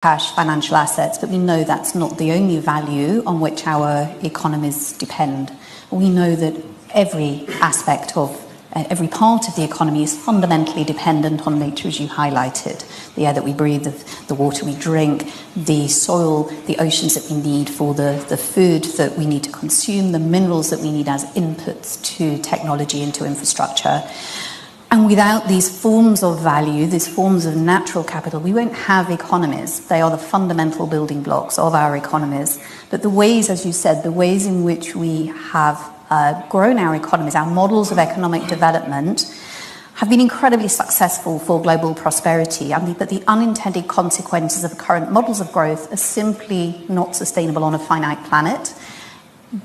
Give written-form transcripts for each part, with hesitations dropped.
cash, financial assets, but we know that's not the only value on which our economies depend. We know that every aspect of every part of the economy is fundamentally dependent on nature, as you highlighted. The air that we breathe, the water we drink, the soil, the oceans that we need for the food that we need to consume, the minerals that we need as inputs to technology and to infrastructure. And without these forms of value, these forms of natural capital, we won't have economies. They are the fundamental building blocks of our economies. But the ways, as you said, the ways in which we have grown our economies, our models of economic development, have been incredibly successful for global prosperity. But the unintended consequences of current models of growth are simply not sustainable on a finite planet.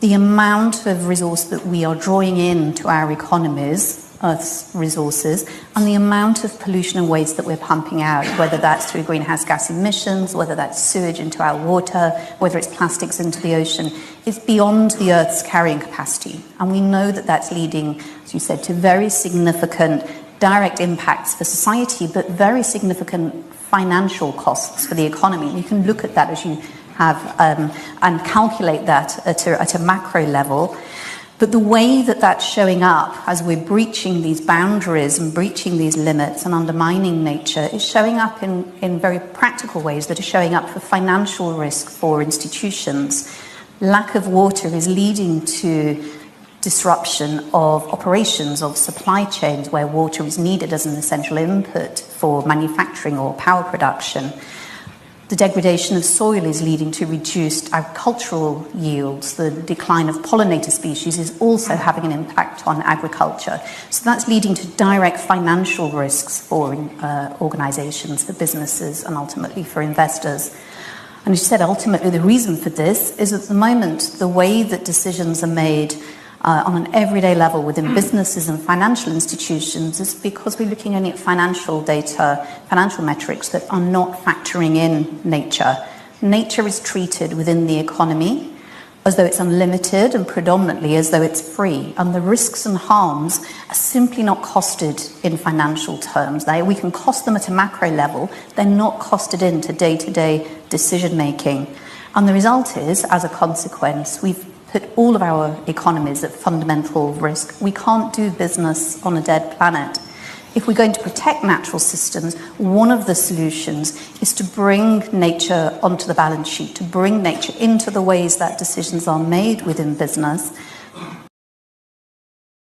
The amount of resource that we are drawing into our economies, Earth's resources, and the amount of pollution and waste that we're pumping out, whether that's through greenhouse gas emissions, whether that's sewage into our water, whether it's plastics into the ocean, is beyond the Earth's carrying capacity. And we know that that's leading, as you said, to very significant direct impacts for society, but very significant financial costs for the economy. You can look at that as you have and calculate that at a macro level. But the way that that's showing up as we're breaching these boundaries and breaching these limits and undermining nature is showing up in very practical ways that are showing up for financial risk for institutions. Lack of water is leading to disruption of operations, of supply chains where water is needed as an essential input for manufacturing or power production. The degradation of soil is leading to reduced agricultural yields. The decline of pollinator species is also having an impact on agriculture. So that's leading to direct financial risks for organizations, for businesses, and ultimately for investors. And as you said, ultimately the reason for this is at the moment the way that decisions are made on an everyday level within businesses and financial institutions is because we're looking only at financial data, financial metrics that are not factoring in nature. Nature is treated within the economy as though it's unlimited and predominantly as though it's free. And the risks and harms are simply not costed in financial terms. We can cost them at a macro level. They're not costed into day-to-day decision making. And the result is, as a consequence, we've put all of our economies at fundamental risk. We can't do business on a dead planet. If we're going to protect natural systems, one of the solutions is to bring nature onto the balance sheet, to bring nature into the ways that decisions are made within business,